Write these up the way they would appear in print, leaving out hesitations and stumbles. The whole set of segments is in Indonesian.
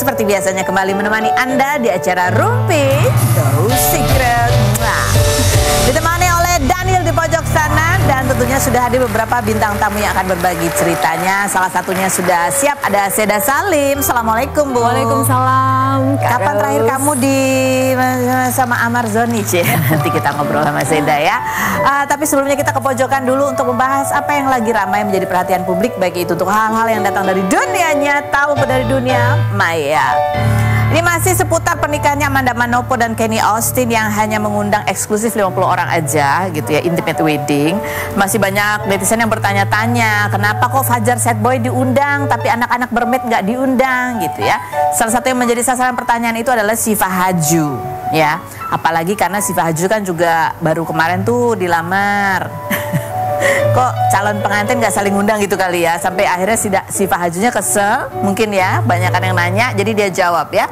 seperti biasanya kembali menemani Anda di acara Rumpi No Secret. Ditemani oleh Daniel di pojok sana, dan tentunya sudah hadir beberapa bintang tamu yang akan berbagi ceritanya. Salah satunya sudah siap, ada Seda Salim. Assalamualaikum, Bu. Waalaikumsalam. Kapan terakhir kamu di sama Amar Zoni, Ci? Nanti kita ngobrol sama Seda ya. Tapi sebelumnya kita ke pojokan dulu untuk membahas apa yang lagi ramai menjadi perhatian publik, baik itu untuk hal-hal yang datang dari dunia nyata maupun dari dunia maya. Ini masih seputar pernikahannya Amanda Manopo dan Kenny Austin yang hanya mengundang eksklusif 50 orang aja gitu ya, intimate wedding. Masih banyak netizen yang bertanya-tanya, kenapa kok Fajar Sad Boy diundang tapi anak-anak bermed nggak diundang gitu ya. Salah satu yang menjadi sasaran pertanyaan itu adalah Syifa Haju ya. Apalagi karena Syifa Haju kan juga baru kemarin tuh dilamar. Kok calon pengantin gak saling undang gitu kali ya, sampai akhirnya Syifa Hajunya kesel mungkin ya, banyak kan yang nanya, jadi dia jawab ya,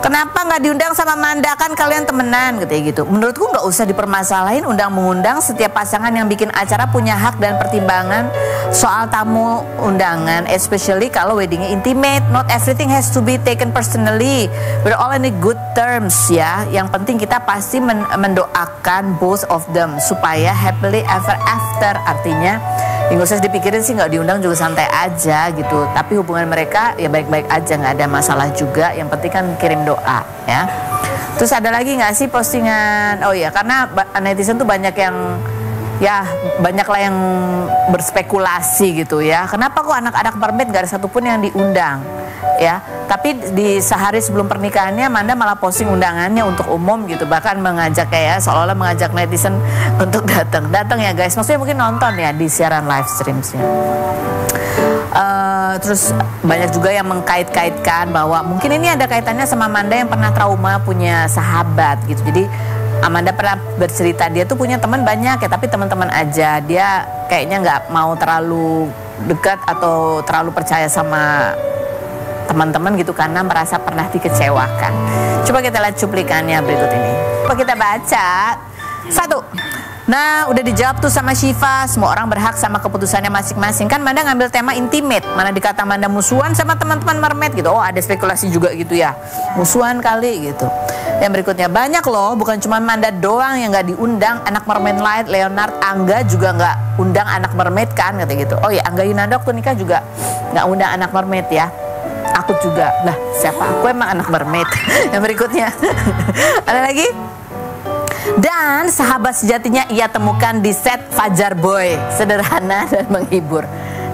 kenapa nggak diundang sama Manda, kan kalian temenan katanya gitu. Menurutku nggak usah dipermasalahin undang-mengundang, setiap pasangan yang bikin acara punya hak dan pertimbangan soal tamu undangan, especially kalau weddingnya intimate. Not everything has to be taken personally, we're all in a good terms ya. Yang penting kita pasti mendoakan both of them supaya happily ever after. Artinya nggak usah dipikirin sih, nggak diundang juga santai aja gitu. Tapi hubungan mereka ya baik-baik aja, nggak ada masalah juga. Yang penting kan kirim doa ya. Terus ada lagi nggak sih postingan? Oh ya, karena netizen tuh banyak yang ya, banyaklah yang berspekulasi gitu ya. Kenapa kok anak-anak mermaid nggak ada satupun yang diundang ya? Tapi di sehari sebelum pernikahannya Amanda malah posting undangannya untuk umum gitu, bahkan mengajak kayak seolah-olah mengajak netizen untuk datang ya guys. Maksudnya mungkin nonton ya di siaran live streamsnya. Terus banyak juga yang mengkait-kaitkan bahwa mungkin ini ada kaitannya sama Amanda yang pernah trauma punya sahabat gitu. Jadi Amanda pernah bercerita dia tuh punya teman banyak ya, tapi teman-teman aja. Dia kayaknya nggak mau terlalu dekat atau terlalu percaya sama teman-teman gitu karena merasa pernah dikecewakan. Coba kita lihat cuplikannya berikut ini. Coba kita baca. 1. Nah, udah dijawab tuh sama Syifa, semua orang berhak sama keputusannya masing-masing. Kan Manda ngambil tema intimate, mana dikata Manda musuhan sama teman-teman mermaid gitu. Oh, ada spekulasi juga gitu ya, musuhan kali gitu. Yang berikutnya, banyak loh, bukan cuma Manda doang yang nggak diundang. Anak mermaid lain, Leonard, Angga juga nggak undang anak mermaid kan, kata gitu. Oh ya, Angga Yunanda waktu nikah juga nggak undang anak mermaid ya. Aku juga, lah siapa? Aku emang anak mermaid. Yang berikutnya, ada lagi. Dan sahabat sejatinya ia temukan di set Fajar Boy, sederhana dan menghibur.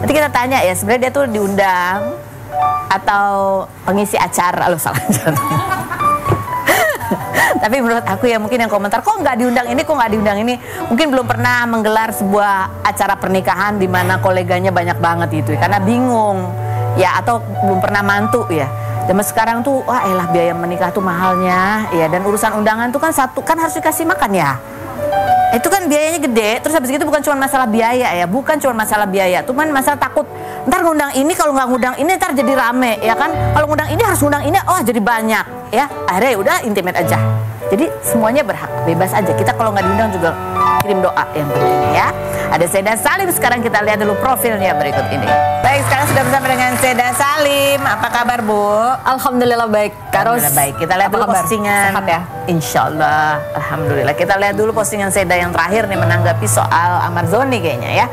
Nanti kita tanya ya, sebenarnya dia tuh diundang atau pengisi acara. Loh, salah. Tapi menurut aku ya, mungkin yang komentar kok nggak diundang ini, kok nggak diundang ini, mungkin belum pernah menggelar sebuah acara pernikahan di mana koleganya banyak banget itu, karena bingung ya, atau belum pernah mantu ya. Zaman sekarang tuh, wah elah biaya menikah tuh mahalnya ya, dan urusan undangan tuh kan satu kan harus dikasih makan ya. Itu kan biayanya gede. Terus habis itu bukan cuma masalah biaya ya, bukan cuma masalah biaya, cuman masalah takut ntar ngundang ini, kalau nggak ngundang ini ntar jadi rame ya kan. Kalau ngundang ini harus ngundang ini, oh jadi banyak ya. Akhirnya udah intimate aja. Jadi semuanya berhak, bebas aja. Kita kalau nggak diundang juga kirim doa yang penting ya. Ada Seda Salim, sekarang kita lihat dulu profilnya berikut ini. Baik, sekarang sudah bersama dengan Seda Salim. Apa kabar, Bu? Alhamdulillah baik. Alhamdulillah baik. Kita lihat dulu postingan. Sehat ya? Insyaallah. Alhamdulillah. Kita lihat dulu postingan Seda yang terakhir nih, menanggapi soal Amar Zoni kayaknya ya.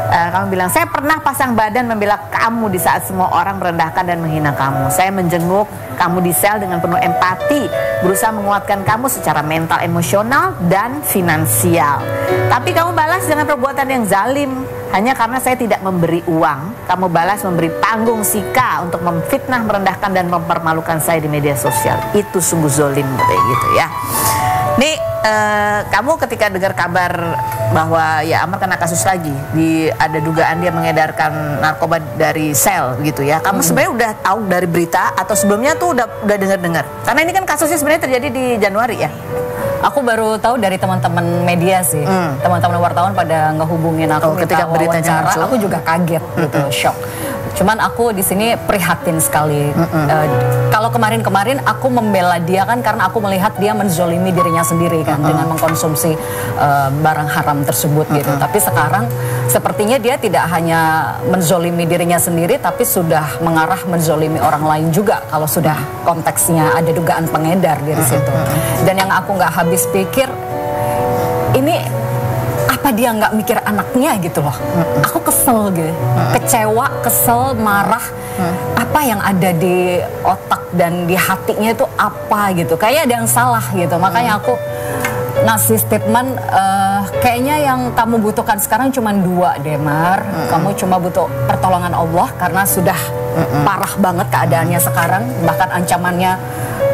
Kamu bilang, saya pernah pasang badan membela kamu di saat semua orang merendahkan dan menghina kamu. Saya menjenguk kamu di sel dengan penuh empati, berusaha menguatkan kamu secara mental, emosional, dan finansial. Tapi kamu balas dengan perbuatan yang zalim. Hanya karena saya tidak memberi uang, kamu balas memberi panggung Sika untuk memfitnah, merendahkan, dan mempermalukan saya di media sosial. Itu sungguh zolim kayak gitu ya. Nih, kamu ketika dengar kabar bahwa ya Amar kena kasus lagi, ada dugaan dia mengedarkan narkoba dari sel gitu ya. Kamu sebenarnya udah tahu dari berita atau sebelumnya tuh udah dengar-dengar? Karena ini kan kasusnya sebenarnya terjadi di Januari ya. Aku baru tahu dari teman-teman media sih. Teman-teman wartawan pada ngehubungin aku, ketika beritanya muncul. Aku juga kaget gitu, shock. Cuman aku di sini prihatin sekali. Kalau kemarin-kemarin aku membela dia kan karena aku melihat dia menzolimi dirinya sendiri kan dengan mengkonsumsi barang haram tersebut gitu. Tapi sekarang sepertinya dia tidak hanya menzolimi dirinya sendiri, tapi sudah mengarah menzolimi orang lain juga. Kalau sudah konteksnya ada dugaan pengedar di situ. Dan yang aku nggak habis pikir, ini apa dia nggak mikir anaknya gitu loh. Aku kesel gitu, kecewa, kesel, marah. Apa yang ada di otak dan di hatinya itu apa gitu. Kayaknya ada yang salah gitu. Makanya aku ngasih statement, kayaknya yang kamu butuhkan sekarang cuma 2 deh, Mar. Kamu cuma butuh pertolongan Allah karena sudah parah banget keadaannya sekarang. Bahkan ancamannya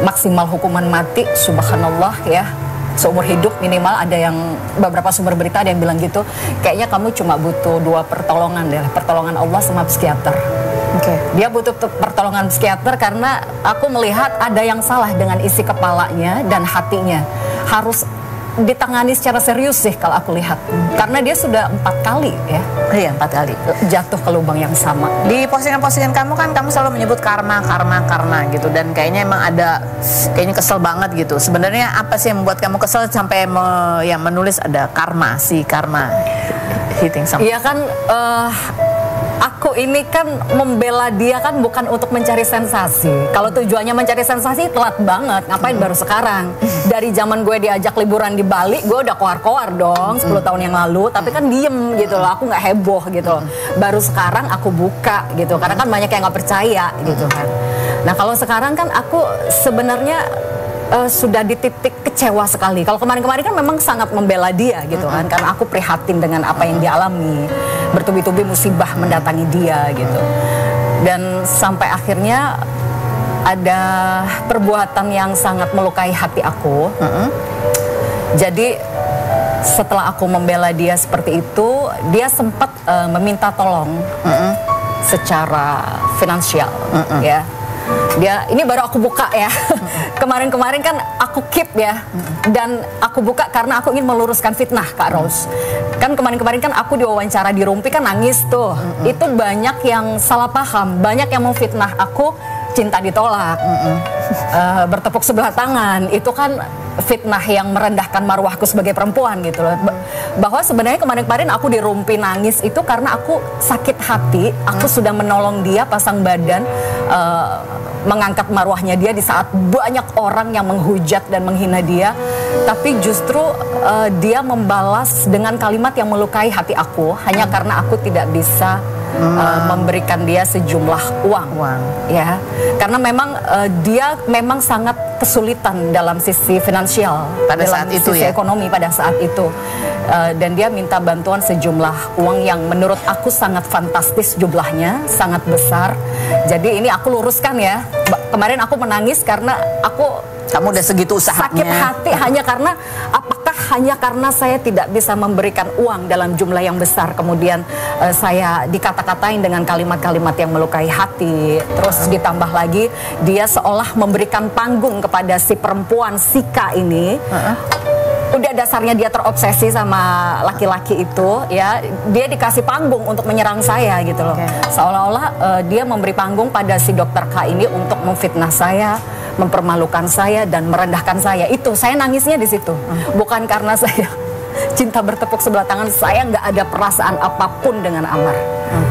maksimal hukuman mati, subhanallah ya. Seumur hidup minimal, ada yang beberapa sumber berita ada yang bilang gitu. Kayaknya kamu cuma butuh 2 pertolongan deh, pertolongan Allah sama psikiater. Dia butuh pertolongan psikiater karena aku melihat ada yang salah dengan isi kepalanya dan hatinya. Harus ditangani secara serius sih kalau aku lihat. Karena dia sudah 4 kali ya. Iya, 4 kali jatuh ke lubang yang sama. Di postingan-postingan kamu kan kamu selalu menyebut karma gitu, dan kayaknya emang ada, kayaknya kesel banget gitu. Sebenarnya apa sih yang membuat kamu kesel sampai menulis ada karma hitting sama? Iya kan, aku ini kan membela dia kan bukan untuk mencari sensasi. Kalau tujuannya mencari sensasi telat banget. Ngapain baru sekarang? Dari zaman gue diajak liburan di Bali, gue udah koar-koar dong 10 tahun yang lalu. Tapi kan diem gitu loh, aku nggak heboh gitu loh. Baru sekarang aku buka gitu, karena kan banyak yang nggak percaya gitu kan. Nah kalau sekarang kan aku sebenarnya sudah di titik kecewa sekali. Kalau kemarin-kemarin kan memang sangat membela dia gitu kan, karena aku prihatin dengan apa yang dia alami, bertubi-tubi musibah mendatangi dia gitu. Dan sampai akhirnya ada perbuatan yang sangat melukai hati aku. Jadi setelah aku membela dia seperti itu, dia sempat meminta tolong secara finansial ya. Dia, ini baru aku buka ya. Kemarin-kemarin kan aku keep ya. Dan aku buka karena aku ingin meluruskan fitnah, Kak Rose. Kan kemarin-kemarin kan aku diwawancara di Rumpi kan nangis tuh. Itu banyak yang salah paham, banyak yang memfitnah aku cinta ditolak. Bertepuk sebelah tangan. Itu kan fitnah yang merendahkan marwahku sebagai perempuan gitu loh. Bahwa sebenarnya kemarin-kemarin aku di Rumpi nangis itu karena aku sakit hati. Aku sudah menolong dia pasang badan, mengangkat marwahnya dia di saat banyak orang yang menghujat dan menghina dia. Tapi justru dia membalas dengan kalimat yang melukai hati aku hanya karena aku tidak bisa memberikan dia sejumlah uang. Ya, karena memang dia memang sangat kesulitan dalam sisi finansial pada saat itu, sisi ekonomi pada saat itu. Dan dia minta bantuan sejumlah uang yang menurut aku sangat fantastis jumlahnya, sangat besar. Jadi ini aku luruskan ya. Kemarin aku menangis karena kamu udah segitu usahanya. Sakit hati hanya karena, apakah hanya karena saya tidak bisa memberikan uang dalam jumlah yang besar, kemudian saya dikata-katain dengan kalimat-kalimat yang melukai hati. Terus ditambah lagi dia seolah memberikan panggung kepada si perempuan Sika ini. Udah dasarnya dia terobsesi sama laki-laki itu ya, dia dikasih panggung untuk menyerang saya gitu loh. Seolah-olah dia memberi panggung pada si dokter K ini untuk memfitnah saya, mempermalukan saya dan merendahkan saya. Itu saya nangisnya di situ. Bukan karena saya cinta bertepuk sebelah tangan, saya nggak ada perasaan apapun dengan Amar.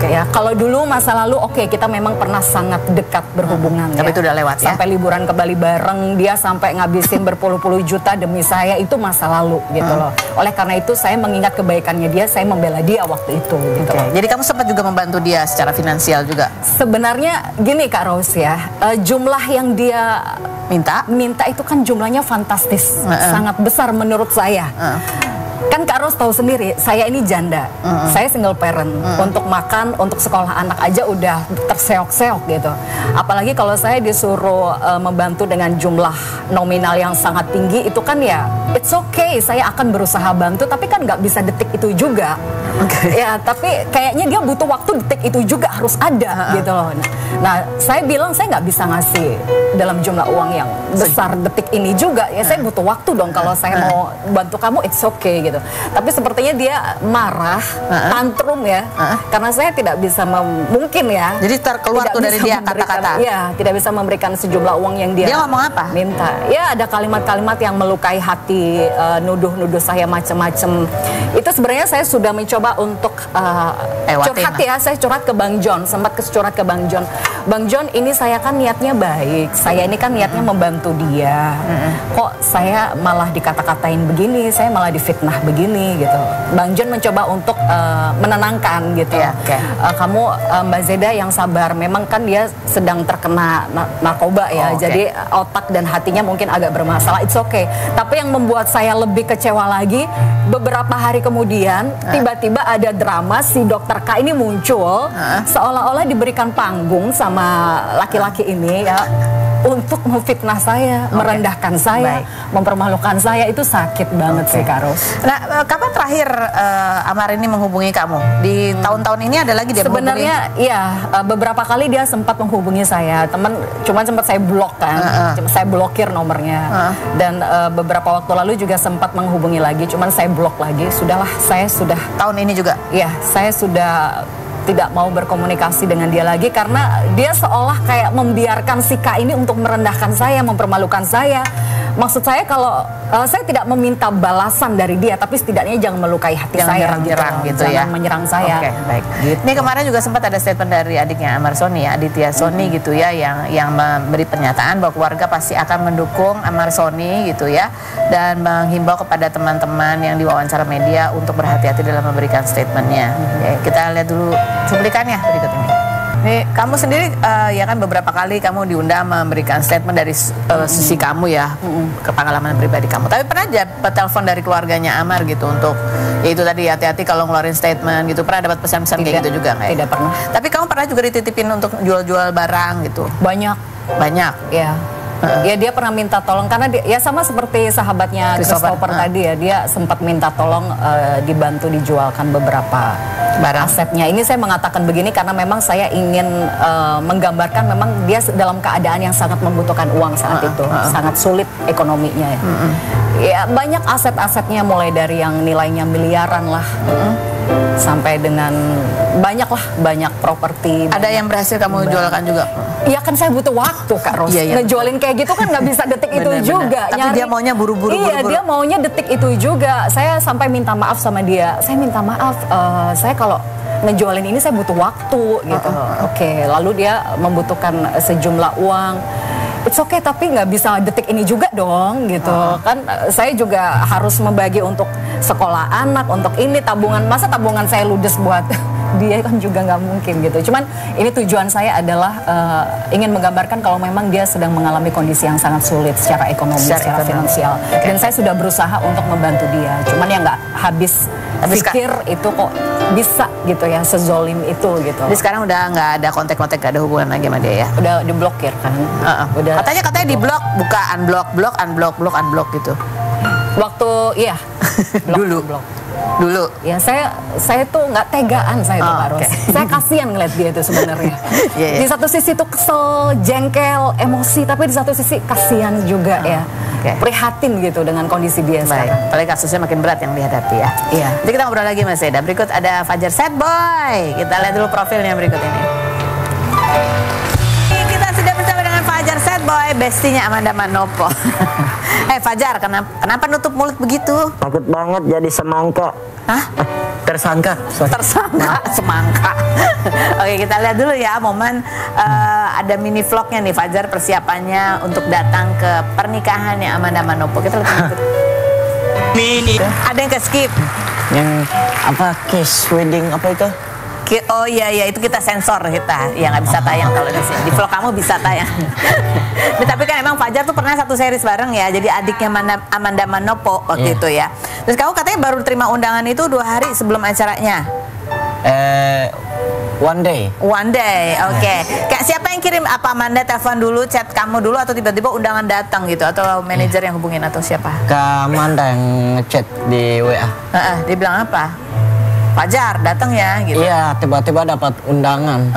Ya, kalau dulu masa lalu kita memang pernah sangat dekat berhubungan. Tapi itu udah lewat ya. Sampai liburan ke Bali bareng, dia sampai ngabisin berpuluh-puluh juta demi saya, itu masa lalu gitu loh. Oleh karena itu saya mengingat kebaikannya dia, saya membela dia waktu itu gitu. Jadi kamu sempat juga membantu dia secara finansial juga? Sebenarnya gini Kak Rose ya, jumlah yang dia minta itu kan jumlahnya fantastis, sangat besar menurut saya. Kan Kak Ros tahu sendiri, saya ini janda, saya single parent. Untuk makan, untuk sekolah anak aja udah terseok-seok gitu. Apalagi kalau saya disuruh membantu dengan jumlah nominal yang sangat tinggi, itu kan ya it's okay, saya akan berusaha bantu, tapi kan nggak bisa detik itu juga. Ya, tapi kayaknya dia butuh waktu, detik itu juga harus ada gitu loh. Nah, saya bilang saya nggak bisa ngasih dalam jumlah uang yang besar detik ini juga. Ya saya butuh waktu dong kalau saya mau bantu kamu, it's okay gitu. Tapi sepertinya dia marah, tantrum ya, karena saya tidak bisa mungkin ya. Jadi terkeluar tuh dari dia kata-kata. Ya, tidak bisa memberikan sejumlah uang yang dia ngomong apa? Minta. Ya ada kalimat-kalimat yang melukai hati, nuduh-nuduh saya macam-macam. Itu sebenarnya saya sudah mencoba untuk curhat ya. Saya curhat ke Bang John, sempat curhat ke Bang John. Bang John, ini saya kan niatnya baik, saya ini kan niatnya membantu dia. Kok saya malah dikata-katain begini, saya malah difitnah begini gitu. Bang John mencoba untuk menenangkan gitu. Kamu Mbak Zeda yang sabar, memang kan dia sedang terkena narkoba ya, jadi otak dan hatinya mungkin agak bermasalah, it's okay. Tapi yang membuat saya lebih kecewa lagi, beberapa hari kemudian tiba-tiba ada drama si dokter K ini muncul, seolah-olah diberikan panggung sama laki-laki ini ya untuk memfitnah saya, merendahkan saya, mempermalukan saya. Itu sakit banget sih, Karos. Nah, kapan terakhir Amar ini menghubungi kamu? Di tahun-tahun ini ada lagi dia sebenarnya menghubungi? Ya, beberapa kali dia sempat menghubungi saya. Cuman sempat saya blok kan, saya blokir nomornya. Dan beberapa waktu lalu juga sempat menghubungi lagi, cuman saya blok lagi. Sudahlah, saya sudah tahun ini juga. Ya, saya sudah tidak mau berkomunikasi dengan dia lagi karena dia seolah kayak membiarkan si K ini untuk merendahkan saya, mempermalukan saya. Maksud saya kalau saya tidak meminta balasan dari dia, tapi setidaknya jangan melukai hati saya, menyerang gitu jangan ya. menyerang saya. Baik. Gitu. Ini kemarin juga sempat ada statement dari adiknya Amar Sony, Aditya Sony gitu ya, yang memberi pernyataan bahwa keluarga pasti akan mendukung Amar Sony gitu ya, dan menghimbau kepada teman-teman yang diwawancara media untuk berhati-hati dalam memberikan statementnya. Kita lihat dulu cuplikannya berikut ini. Nih, kamu sendiri ya kan beberapa kali kamu diundang memberikan statement dari sisi kamu ya, ke pengalaman pribadi kamu. Tapi pernah aja telepon dari keluarganya Amar gitu untuk ya itu tadi hati-hati kalau ngeluarin statement gitu. Pernah dapat pesan-pesan kayak gitu juga nggak? Tidak pernah. Tapi kamu pernah juga dititipin untuk jual-jual barang gitu? Banyak. Ya. Ya dia pernah minta tolong karena dia, ya sama seperti sahabatnya Christopher tadi ya, dia sempat minta tolong dibantu dijualkan beberapa barang asetnya. Ini saya mengatakan begini karena memang saya ingin menggambarkan memang dia dalam keadaan yang sangat membutuhkan uang saat itu, sangat sulit ekonominya ya. Ya banyak aset-asetnya mulai dari yang nilainya miliaran lah. Sampai dengan banyak properti. Ada yang berhasil kamu jualkan juga? Iya kan saya butuh waktu Kak Ros. Ngejualin kayak gitu kan nggak bisa detik itu juga. Tapi dia maunya buru-buru. Iya, dia maunya detik itu juga. Saya sampai minta maaf sama dia. Saya minta maaf, saya kalau ngejualin ini saya butuh waktu gitu. Oke, lalu dia membutuhkan sejumlah uang. It's okay, tapi nggak bisa detik ini juga dong gitu. Kan saya juga harus membagi untuk sekolah anak, untuk ini tabungan. Masa tabungan saya ludes buat dia kan juga nggak mungkin gitu. Cuman ini tujuan saya adalah ingin menggambarkan kalau memang dia sedang mengalami kondisi yang sangat sulit secara ekonomi, secara finansial. Dan saya sudah berusaha untuk membantu dia. Cuman ya nggak habis pikir itu kok bisa gitu ya, sezolim itu gitu. Jadi sekarang udah nggak ada kontak-kontak, nggak ada hubungan lagi sama dia ya? Udah diblokir kan. Udah. Katanya di blok, buka unblock gitu. Waktu iya. Dulu ya saya tuh nggak tegaan saya tuh harus. Saya kasihan ngeliat dia itu sebenarnya. Di satu sisi tuh kesel, jengkel, emosi, tapi di satu sisi kasihan juga ya. Prihatin gitu dengan kondisi dia sekarang. Apalagi kasusnya makin berat yang dihadapi ya. Iya. Nanti kita ngobrol lagi Mas Zeda. Berikut ada Fajar Sad Boy. Kita lihat dulu profilnya berikut ini. Kita sudah bersama dengan Fajar Sad Boy, bestinya Amanda Manopo. Fajar, kenapa nutup mulut begitu? Takut banget jadi semangka. Hah? Tersangka. Semangka. Oke, kita lihat dulu ya momen ada mini vlognya nih Fajar persiapannya untuk datang ke pernikahannya Amanda Manopo. Kita lihat dulu. Mini. Ada yang ke skip. Yang apa case wedding apa itu? Oh iya itu kita sensor kita, ya nggak bisa tayang kalau di sini. Di vlog kamu bisa tayang. Tapi kan emang Fajar tuh pernah satu series bareng ya, jadi adiknya Amanda Manopo waktu itu ya. Terus kamu katanya baru terima undangan itu 2 hari sebelum acaranya? One day, oke. Kayak siapa yang kirim? Apa Amanda telepon dulu, chat kamu dulu, atau tiba-tiba undangan datang gitu, atau manajer yang hubungin atau siapa? Ke Amanda yang ngechat di WA. Dia bilang apa? Fajar datang ya gitu. Iya, tiba-tiba dapat undangan.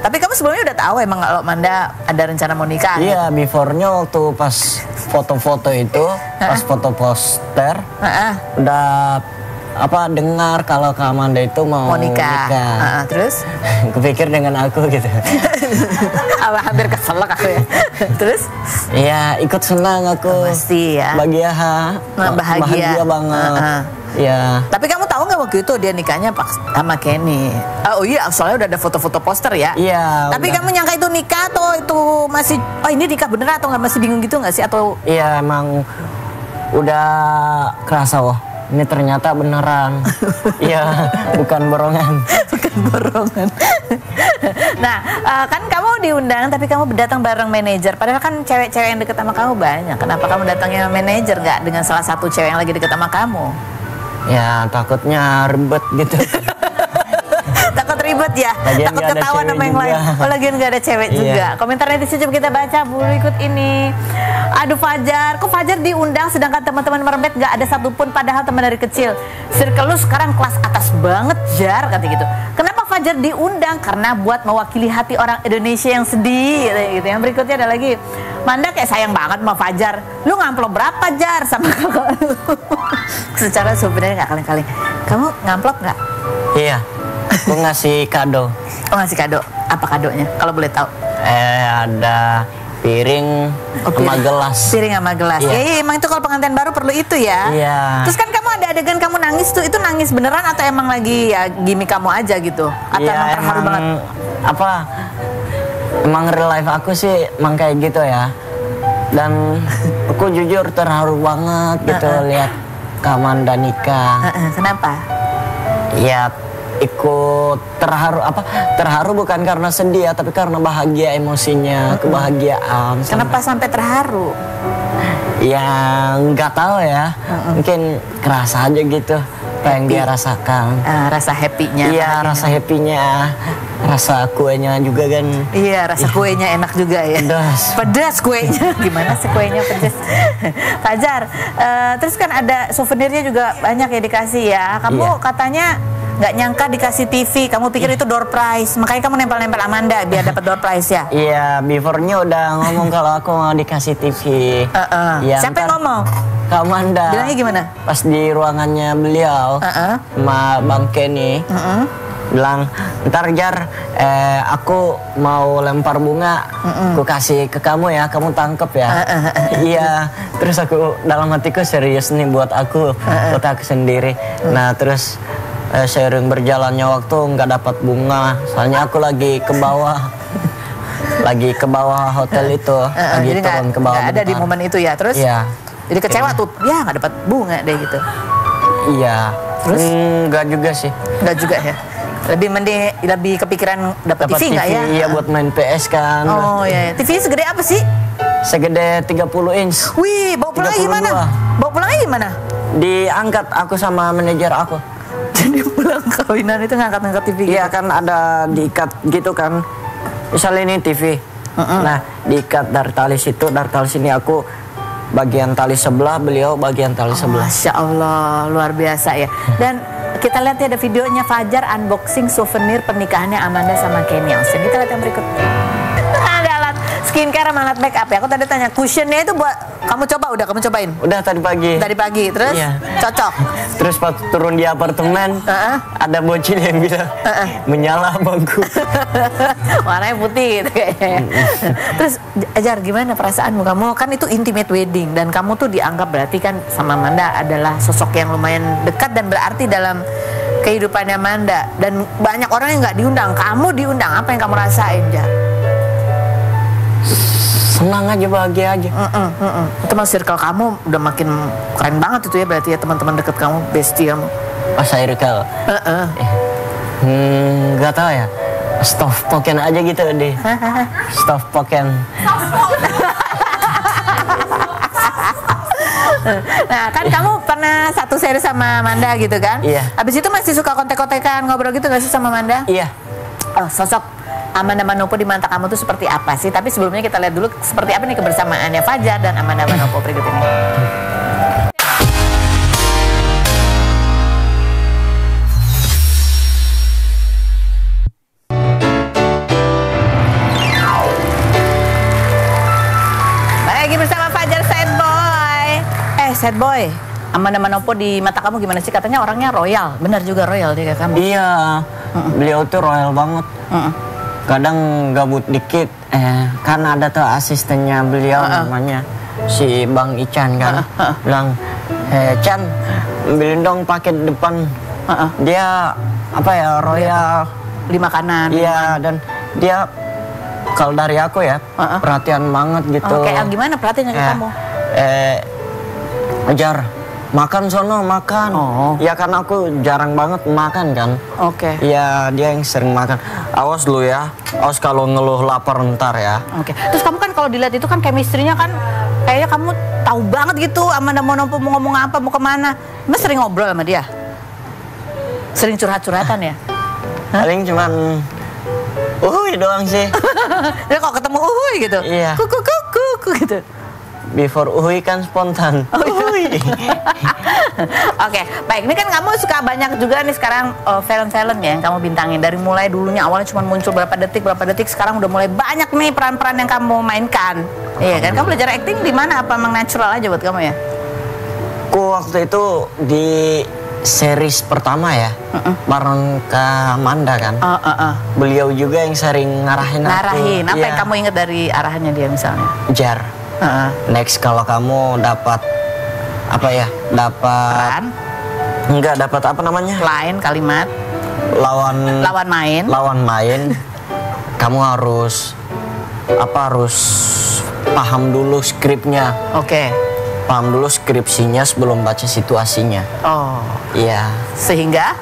Tapi kamu sebelumnya udah tahu emang kalau Manda ada rencana mau nikah? Iya, before-nya waktu pas foto-foto itu, pas foto poster, udah dengar kalau Kak Amanda itu mau nikah. Terus? Kupikir dengan aku gitu. Hampir keselak aku ya. Terus? Iya, ikut senang aku. Pasti ya. Bahagia banget. Iya. Tapi kamu tahu nggak waktu itu dia nikahnya sama Kenny? Oh iya, soalnya udah ada foto-foto poster ya. Iya. Tapi kamu nyangka itu nikah atau itu masih? Oh ini nikah beneran atau nggak, masih bingung gitu nggak sih atau? Iya, emang udah kerasa ini ternyata beneran. Iya, bukan borongan. Bukan borongan. Nah, kan kamu diundang tapi kamu datang bareng manajer. Padahal kan cewek-cewek yang deket sama kamu banyak. Kenapa kamu datangnya manajer nggak dengan salah satu cewek yang lagi deket sama kamu? Ya, takutnya ribet gitu. Takut ribet ya? Lagian takut ketahuan sama yang lain. Oh, lagian gak ada cewek juga. Komentar netizen coba kita baca berikut ini. Aduh Fajar, kok Fajar diundang sedangkan teman-teman merembet gak ada satupun, padahal teman dari kecil. Circle lu sekarang kelas atas banget Jar, kata gitu. Kenapa Fajar diundang? Karena buat mewakili hati orang Indonesia yang sedih gitu. Yang berikutnya ada lagi, Manda kayak sayang banget sama Fajar. Lu ngamplop berapa Jar sama kakak lu? Secara sebenarnya gak kaleng-kaleng. Kamu ngamplop gak? Iya, aku ngasih kado. Oh ngasih kado, apa kadonya kalau boleh tahu? Ada piring sama gelas. Piring sama gelas. Iya. Iya, emang itu kalau pengantin baru perlu itu ya. Iya. Terus kan kamu ada adegan kamu nangis tuh, itu nangis beneran atau emang lagi ya gimmick kamu aja gitu? Atau Iya, emang terharu banget? Emang real life aku sih emang kayak gitu ya. Dan aku jujur terharu banget gitu lihat Kak Amanda nikah. Kenapa? Ya ikut terharu, terharu bukan karena sedih ya, tapi karena bahagia emosinya, kebahagiaan. Kenapa sampai terharu? Ya nggak tahu ya, mungkin kerasa aja gitu apa yang dia rasakan. Rasa happy-nya. Iya, rasa happy-nya, rasa kuenya juga kan. Iya, rasa kuenya enak juga ya. Pedas kuenya. Gimana sih kuenya pedas? Fajar, terus kan ada souvenirnya juga banyak ya dikasih ya. Kamu katanya nggak nyangka dikasih TV, kamu pikir itu door prize, makanya kamu nempel-nempel Amanda biar dapat door prize ya? Iya, before-nya udah ngomong kalau aku mau dikasih TV. Ya, siapa yang ngomong? Kak Amanda. Bilangnya gimana? Pas di ruangannya beliau, sama Bang Kenny, bilang, ntar Jar, aku mau lempar bunga, aku kasih ke kamu ya, kamu tangkep ya. Iya, terus aku dalam hatiku serius nih buat aku sendiri. Nah terus seiring berjalannya waktu nggak dapat bunga, soalnya aku lagi ke bawah, hotel itu, lagi jadi turun ke bawah. Nggak ada di momen itu ya, terus? Iya. Jadi kecewa tuh, ya nggak dapat bunga deh gitu. Iya. Terus? Nggak juga sih. Nggak juga ya. Lebih kepikiran dapat TV nggak ya? Iya, buat main PS kan. Oh iya. TV segede apa sih? Segede 30 inch. Wih, bawa pulangnya gimana? Bawa pulangnya gimana? Diangkat aku sama manajer aku. Jadi pulang kawinan itu ngangkat-ngangkat TV gitu? Iya kan, ada diikat gitu kan. Misalnya ini TV. Nah, diikat dari tali situ, dari tali sini aku bagian tali sebelah, beliau bagian tali sebelah. Masya Allah, luar biasa ya. Dan kita lihat ya ada videonya Fajar unboxing souvenir pernikahannya Amanda sama Kenny Austin. Kita lihat yang berikut. Ada alat skincare sama alat make up ya. Aku tadi tanya, cushionnya itu buat kamu kamu cobain? Udah tadi pagi. Tadi pagi, terus cocok? Terus pas turun di apartemen, ada bocil yang bilang, menyala bangku. Warnanya putih gitu kayaknya. Terus Ajar, gimana perasaanmu? Kamu kan itu intimate wedding dan kamu tuh dianggap berarti kan sama Amanda adalah sosok yang lumayan dekat dan berarti dalam kehidupannya Amanda. Dan banyak orang yang nggak diundang, kamu diundang. Apa yang kamu rasain, Jar? Senang aja, bahagia aja. Teman circle kamu udah makin keren banget itu ya, berarti ya teman-teman deket kamu, bestie kamu. Pas circle? Gak tau ya. Soft spoken aja gitu deh. Soft spoken. Nah kan kamu pernah satu seri sama Amanda gitu kan? Iya. Abis itu masih suka kontek-kontekan ngobrol gitu gak sih sama Amanda? Iya. Oh, sosok Amanda Manopo di mata kamu tuh seperti apa sih? Tapi sebelumnya kita lihat dulu seperti apa nih kebersamaannya Fajar dan Amanda Manopo berikut ini. sad boy. Amanda Manopo di mata kamu gimana sih? Katanya orangnya royal, benar juga royal dia kayak kamu. Iya, beliau tuh royal banget. Kadang gabut dikit, kan ada tuh asistennya beliau namanya si Bang Ican kan, bilang, Chan, ambilin dong paket depan. Dia apa ya, royal. Beli makanan. Iya, dan dia kalau dari aku ya perhatian banget gitu. Kayak gimana perhatiannya ke kamu? Jar, makan sono, makan. Ya karena aku jarang banget makan kan. Iya, dia yang sering makan. Awas lu ya, awas kalau ngeluh lapar ntar ya. Terus kamu kan kalau dilihat itu kan chemistry-nya kan kayaknya kamu tahu banget gitu Amanda Manopo mau ngomong apa, mau kemana. Mas sering ngobrol sama dia? Sering curhat-curhatan ya? Paling cuman doang sih. Dia kok ketemu gitu? Iya. Kuku gitu. Before kan spontan. Baik. Ini kan kamu suka banyak juga nih sekarang film-film ya yang kamu bintangin. Dari mulai dulunya awalnya cuma muncul berapa detik, sekarang udah mulai banyak nih peran-peran yang kamu mainkan. Iya kan? Kamu belajar acting di mana? Apa emang natural aja buat kamu ya? Aku waktu itu di series pertama ya, bareng ke Amanda kan. Beliau juga yang sering ngarahin aku. Apa yang kamu ingat dari arahannya dia misalnya? Jar. Next kalau kamu dapat apa ya? Dapat dapat apa namanya? Lain kalimat. Lawan main. Kamu harus paham dulu skripnya. Paham dulu skripsinya sebelum baca situasinya. Iya. Sehingga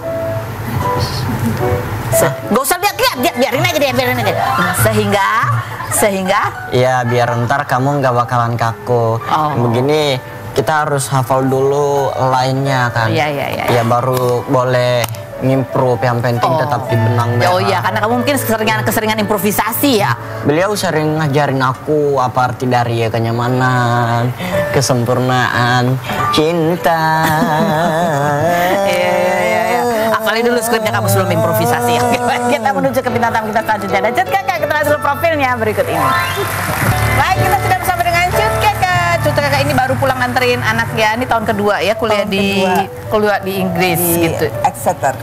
gak usah lihat, biarin aja. Sehingga ya biar ntar kamu nggak bakalan kaku. Begini kita harus hafal dulu lainnya kan. Ya baru boleh ngimprove, yang penting tetap di benang merah. Iya, karena kamu mungkin keseringan improvisasi ya. Beliau sering ngajarin aku apa arti dari kenyamanan, kesempurnaan, cinta. Apalagi dulu skripnya kamu sebelum improvisasi. Kita menuju ke bintang tamu kita selanjutnya. Dan Cut Kakak, kita lihat dulu profilnya berikut ini. Baik, kita sudah bersama dengan Cut Kakak. Cut Kakak ini baru pulang nganterin anaknya. Ini tahun kedua ya, kuliah di Inggris gitu. Exeter.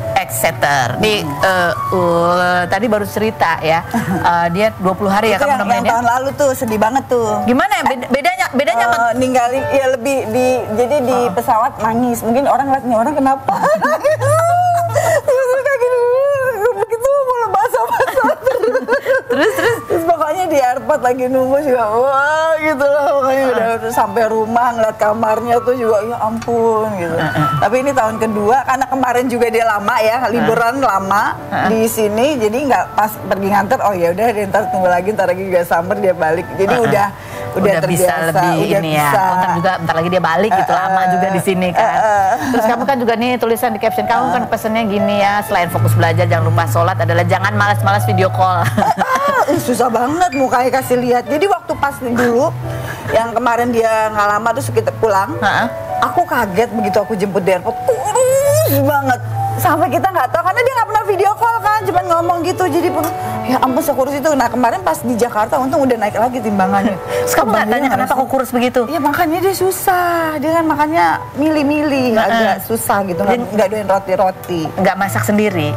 Tadi baru cerita ya. Dia 20 hari ya kamu nemenin yang tahun lalu tuh sedih banget tuh. Gimana ya bedanya apa? Ninggalin ya lebih jadi di pesawat nangis. Mungkin orang ngeliat nih orang kenapa? Begitu mulai basah-basah terus pokoknya di airport lagi nunggu juga wah gitu lah, pokoknya udah sampai rumah ngeliat kamarnya tuh juga ya ampun gitu. Tapi ini tahun kedua karena kemarin juga dia lama ya, liburan lama di sini, jadi nggak pas pergi nganter, oh ya udah ntar tunggu lagi, ntar lagi juga summer dia balik, jadi udah terbiasa, bisa lebih ini ya. Konten juga bentar lagi dia balik gitu, lama juga di sini kan. Terus kamu kan juga nih tulisan di caption kamu kan pesannya gini ya, selain fokus belajar jangan lupa sholat adalah jangan malas-malas video call. Susah banget mukanya kasih lihat. Jadi waktu pas dulu yang kemarin dia nggak lama terus kita pulang, aku kaget begitu aku jemput di airport, kurus banget. Sampai kita nggak tahu karena dia nggak pernah video call kan, cuma ngomong gitu, jadi pun ya ampun sekurus itu. Nah kemarin pas di Jakarta untung udah naik lagi timbangannya. Terus kamu nggak tanya kenapa kok kurus begitu? Ya makanya dia susah, dia kan makannya milih-milih, agak susah gitu, nggak doyan roti-roti. Nggak masak sendiri?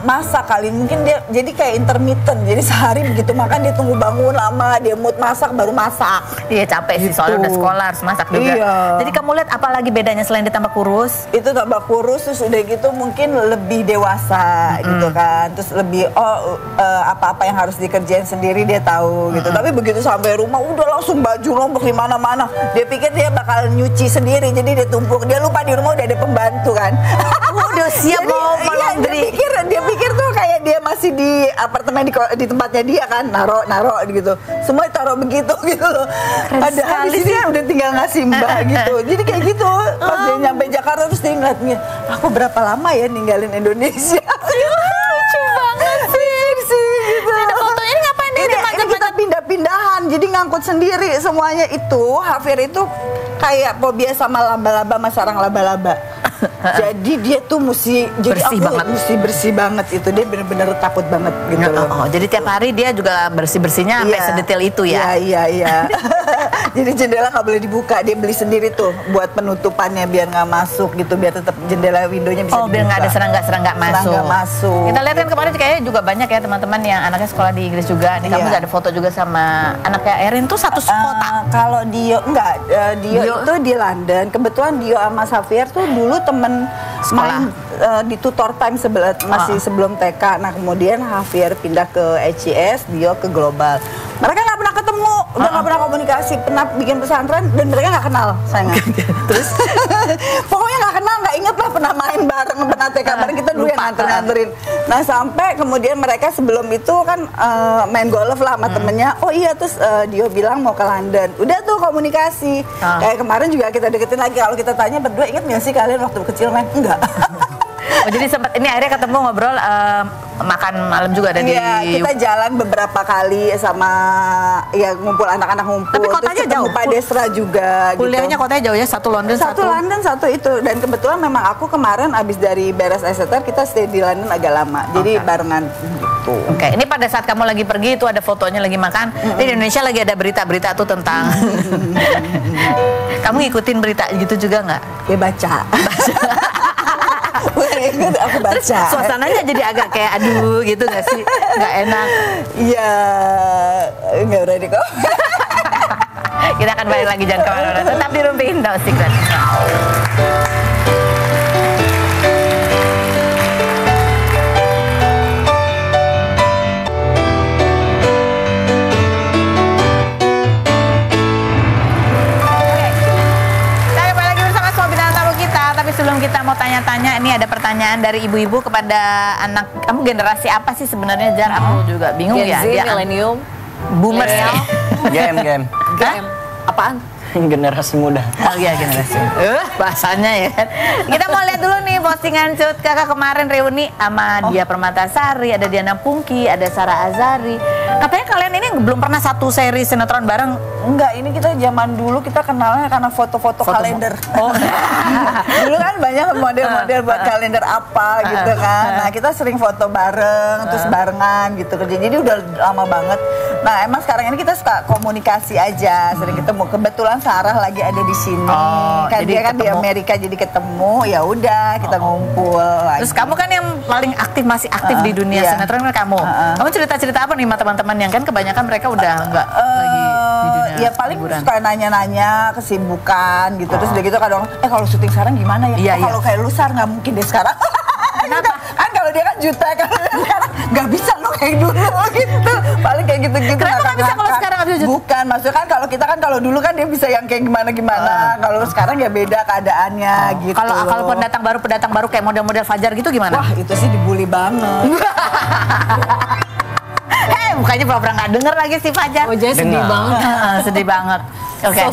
Masak kali, mungkin dia jadi kayak intermittent, jadi sehari begitu makan dia tunggu bangun lama, dia mood masak baru masak. Iya capek sih soalnya udah sekolah harus masak juga. Jadi kamu lihat apalagi bedanya selain ditambah kurus? Itu tambah kurus terus udah gitu mungkin lebih dewasa gitu kan, terus lebih apa-apa yang harus dikerjain sendiri dia tahu gitu. Tapi begitu sampai rumah udah langsung baju nombok di mana-mana. Dia pikir dia bakal nyuci sendiri, jadi dia tumpuk. Dia lupa di rumah udah ada pembantu kan. Udah siap mau laundry. Dia pikir tuh kayak dia masih di apartemen di tempatnya dia kan, naro gitu. Semua taruh begitu gitu loh. Padahal di sini udah tinggal ngasih mbak gitu. Jadi kayak gitu. Pas dia nyampe Jakarta terus dia ngeliatnya, aku berapa lama ya ninggalin Indonesia. Lucu banget sih gitu. Ini fotonya ini ngapain dia? Ini kita pindah-pindahan, jadi ngangkut sendiri semuanya itu. Hafir itu kayak fobia sama laba-laba, sama sarang laba-laba. Jadi dia tuh mesti bersih banget itu, dia bener-bener takut banget gitu loh. Jadi tiap hari dia juga bersih-bersihnya sampai sedetail itu ya? Iya. Jadi jendela nggak boleh dibuka, dia beli sendiri tuh buat penutupannya biar nggak masuk gitu, biar tetap jendela window-nya bisa dibuka. Biar nggak ada serangga masuk. Kita lihat kan kemarin kayaknya juga banyak ya teman-teman yang anaknya sekolah di Inggris juga. Nih kamu ada foto juga sama anaknya Erin tuh satu kota. Kalau Dio itu di London. Kebetulan Dio sama Xavier tuh dulu temen main di tutor time masih sebelum TK. Nah kemudian Xavier pindah ke HCS, Dio ke Global. Mereka nggak pernah ketemu, udah nggak pernah komunikasi, pernah bikin pesantren dan mereka nggak kenal, sayang. Terus pokoknya nggak kenal, nggak inget lah pernah main bareng, pernah TK bareng, kita dulu yang nganterin. Nah sampai kemudian mereka sebelum itu kan main golf lah sama temennya. Oh iya, terus Dio bilang mau ke London. Udah tuh komunikasi. Kayak kemarin juga kita deketin lagi. Kalau kita tanya berdua, inget nggak sih kalian waktu kecil main? Enggak. Jadi sempat ini akhirnya ketemu ngobrol makan malam juga ada di. Iya, kita jalan beberapa kali sama ngumpul anak-anak ngumpul. Tapi kotanya jauh. Pak Desra juga. Kuliahnya gitu. kotanya jauh ya, satu London, satu itu. Dan kebetulan memang aku kemarin abis dari beres Exeter kita stay di London agak lama. Jadi barengan gitu. Oke, ini pada saat kamu lagi pergi itu ada fotonya lagi makan. Di Indonesia lagi ada berita-berita tuh tentang. Kamu ngikutin berita gitu juga nggak? Ya baca. Aku baca. Terus suasananya jadi agak kayak aduh gitu nggak sih? Nggak enak. Iya, nggak berani kok. Kita akan balik lagi, jangan kemana-mana. Tetap di Rumpi Indah Secret. Sebelum kita mau tanya-tanya, ini ada pertanyaan dari ibu-ibu kepada anak. Kamu generasi apa sih sebenarnya, Jar? Aku juga bingung ya. Gen Z, milenium, boomers. Game. Apaan? Generasi muda. Oh iya, generasi. Bahasanya ya. Kita mau lihat dulu nih postingan Cut Kakak kemarin reuni sama Dia Permatasari, ada Diana Pungki, ada Sarah Azhari. Katanya kalian ini belum pernah satu seri sinetron bareng. Enggak, ini kita zaman dulu kita kenalnya karena foto-foto kalender. Dulu kan banyak model-model buat kalender apa gitu kan. Nah, kita sering foto bareng, terus barengan gitu kerja. Jadi udah lama banget. Nah, emang sekarang ini kita suka komunikasi aja, sering ketemu. Kebetulan Sarah lagi ada di sini. Kan dia kan di Amerika jadi ketemu, ya udah kita ngumpul lagi. Terus kamu kan yang paling aktif, masih aktif di dunia sinetron kan kamu. Kamu cerita-cerita apa nih sama teman-teman yang kan kebanyakan mereka udah enggak lagi di dunia ya paling hiburan. Suka nanya-nanya kesibukan gitu. Terus udah gitu kadang kalau syuting sekarang gimana ya? Kalau kayak lu Sar nggak mungkin deh sekarang. Kenapa? Kan kalau dia kan juta, kalau sekarang nggak bisa lo kayak dulu gitu. Paling kayak gitu-gitu. Kenapa nggak bisa kalau sekarang nggak bisa juta? Bukan, maksudnya kan kalau kita kan kalau dulu kan dia bisa yang kayak gimana-gimana. Kalau sekarang ya beda keadaannya gitu. Kalau pendatang baru kayak model-model Fajar gitu gimana? Wah, itu sih dibully banget. Mukanya pura-pura nggak denger lagi si Fajar. Oh, jadi sedih banget. Sedih banget. Oke.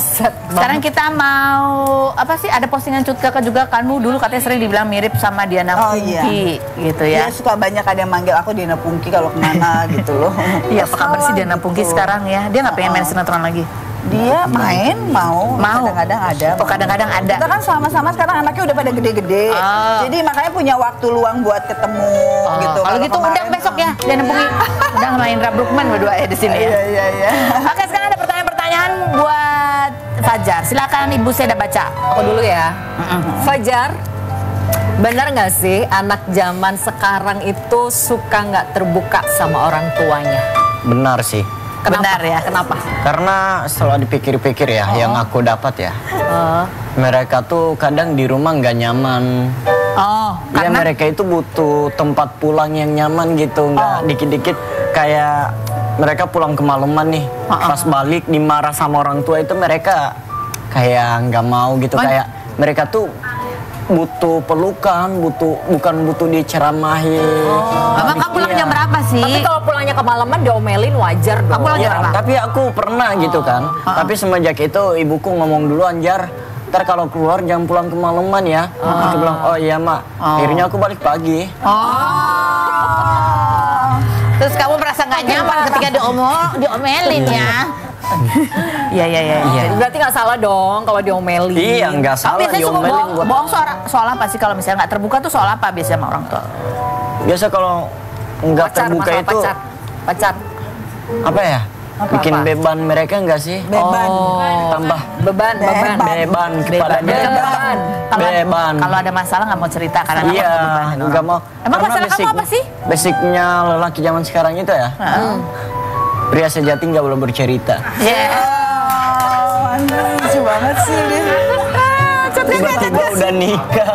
Sekarang kita mau apa sih? Ada postingan Cut Kakak juga, kamu dulu katanya sering dibilang mirip sama Diana Pungki, gitu ya? Dia suka banyak ada yang manggil aku Diana Pungki kalau kemana gitu loh. Iya, apa kabar sih Diana Pungki sekarang ya? Dia nggak pengen main sinetron lagi? Dia mau. Kadang-kadang ada. Oh, kadang-kadang ada. Kita kan sama-sama sekarang anaknya udah pada gede-gede. Jadi makanya punya waktu luang buat ketemu gitu. Kalau gitu undang besok ya Diana Pungki. Undang sama Indra Bruckman berdua ya di sini ya. Iya. Oke, sekarang ada pertanyaan buat Fajar. Silakan Ibu, saya udah baca. Aku dulu ya. Fajar, benar nggak sih anak zaman sekarang itu suka nggak terbuka sama orang tuanya? Benar sih. Benar ya. Kenapa? Karena setelah dipikir-pikir ya, yang aku dapat ya, mereka tuh kadang di rumah nggak nyaman. Ya mereka itu butuh tempat pulang yang nyaman gitu, nggak dikit-dikit kayak mereka pulang kemalaman nih, pas balik dimarah sama orang tua itu mereka kayak nggak mau gitu, kayak mereka tuh butuh pelukan, bukan butuh diceramahin. Emang kamu pulang jam berapa sih? Tapi kalau pulangnya kemalaman diomelin wajar dong. Kamu pulang jam berapa? Tapi aku pernah gitu kan. Tapi semenjak itu ibuku ngomong dulu, Anjar, ntar kalau keluar jangan pulang kemalaman ya. Aku bilang, oh iya mak. Akhirnya aku balik pagi. Terus kamu merasa nggak nyaman ketika diomelin ya? Iya. Jadi berarti nggak salah dong kalau diomelin. Iya, nggak Kamu salah biasanya suka diomelin buat. bohong soal apa sih kalau misalnya nggak terbuka tuh soal apa biasanya sama orang tua? Biasa kalau nggak Pacar, terbuka masalah itu pacar. apa ya? Bikin beban mereka nggak sih? Beban. Tambah Beban. beban kepada dia. Beban. Kalau ada masalah nggak mau cerita karena nggak Iya, mau bebanin orang. nggak mau. Emang Karena masalah kamu apa sih? Basicnya lelaki zaman sekarang itu ya. Pria sejati nggak boleh bercerita. Oh, lucu banget sih dia. Tiba-tiba udah nikah.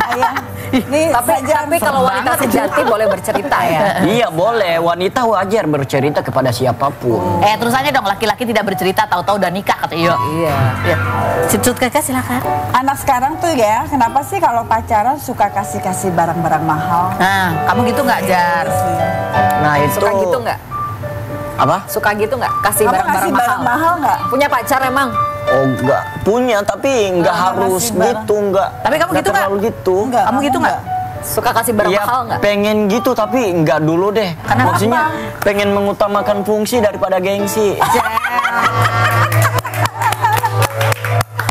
Ayah. Nih, Tapi kalau wanita sejati boleh bercerita ya. Iya boleh, wanita wajar bercerita kepada siapapun. Terus aja dong laki-laki tidak bercerita tahu-tahu udah nikah kata Iyo. Iya. Cut kakak silakan. anak sekarang tuh ya, kenapa sih kalau pacaran suka kasih-kasih barang-barang mahal? Nah, kamu gitu nggak Jar? Nah itu Suka gitu nggak? apa? Suka gitu nggak? Kasih Kamu barang-barang kasih mahal. barang mahal nggak? Punya pacar emang? Oh enggak punya tapi enggak harus kasih barang. gitu enggak. Tapi kamu gitu nggak? terlalu gitu. Enggak. Kamu gitu nggak? Suka kasih barang Iya mahal nggak? pengen gitu tapi enggak dulu deh. Kenapa? Maksudnya pengen mengutamakan fungsi daripada gengsi.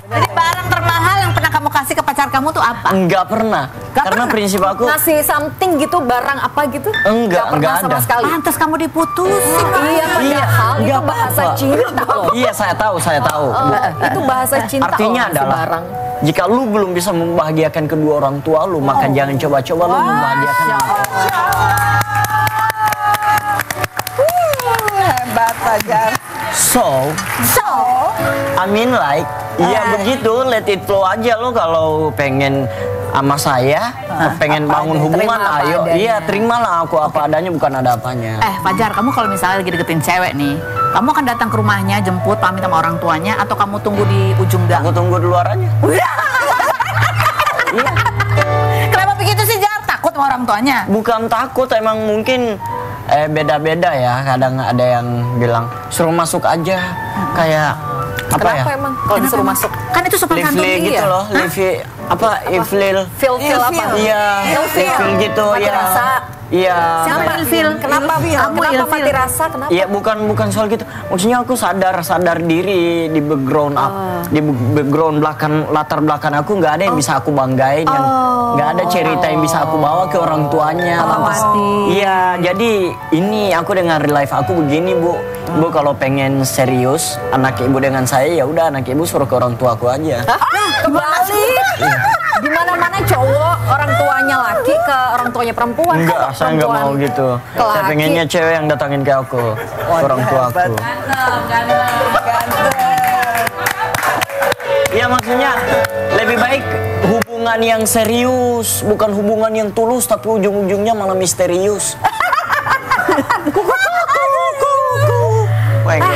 Jadi barang termahal yang pernah kamu kasih ke pacar kamu tuh apa? Enggak pernah. Karena prinsip aku Ngasih something gitu, barang apa gitu? Enggak, pernah enggak sama ada. sekali. Pantas kamu diputusin. Iya, padahal itu enggak bahasa apa-apa. cinta loh. Iya saya tahu. Itu bahasa cinta Artinya loh, ngasih adalah barang. jika lu belum bisa membahagiakan kedua orang tua lu, maka jangan coba-coba lu membahagiakan anak. Hebat Fajar. So, I mean like, ya begitu, let it flow aja lo kalau pengen sama saya, pengen bangun hubungan, terima apa ayo, adanya. iya terimalah aku apa adanya bukan ada apanya. Fajar, kamu kalau misalnya lagi deketin cewek nih, kamu akan datang ke rumahnya, jemput, pamit sama orang tuanya, atau kamu tunggu di ujung gang? Aku tunggu di luar aja. Iya, Kenapa begitu sih, Jar? Takut sama orang tuanya? bukan takut, emang mungkin beda-beda ya. Kadang ada yang bilang suruh masuk aja, kayak apa ya? Kenapa emang kalau disuruh masuk? Kan itu sopan santun Live gitu iya. loh, live apa iflil. Feel apa? Iya, Ilfil. iflil gitu Mati ya. rasa. Iya. Siapa ilfil? Kenapa? Kamu Kenapa ilfil? mati rasa? Kenapa? Iya bukan soal gitu. Maksudnya aku sadar diri di background di background latar belakang aku nggak ada yang bisa aku banggain, yang nggak ada cerita yang bisa aku bawa ke orang tuanya. pasti. Iya, jadi ini aku dengan real life aku begini bu. Bu kalau pengen serius anak ibu dengan saya ya udah anak ibu suruh ke orang tua aku aja. Kebalik. Di mana-mana cowok orang tuanya laki ke orang tuanya perempuan. Enggak, Kok saya nggak perempuan mau gitu. ke Saya laki? pengennya cewek yang datangin ke aku, ke orang tua aku. Iya maksudnya lebih baik hubungan yang serius, bukan hubungan yang tulus tapi ujung-ujungnya malah misterius.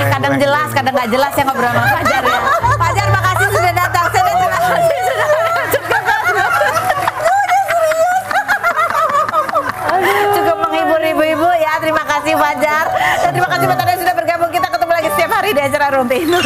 Kadang jelas, kadang nggak jelas ya ngobrol sama Fajar ya. Fajar, makasih sudah datang. Terima kasih sudah cukup menghibur ibu-ibu ya. Terima kasih Fajar. Dan terima kasih buat Anda yang sudah bergabung. Kita ketemu lagi setiap hari di acara Rumpi Inus.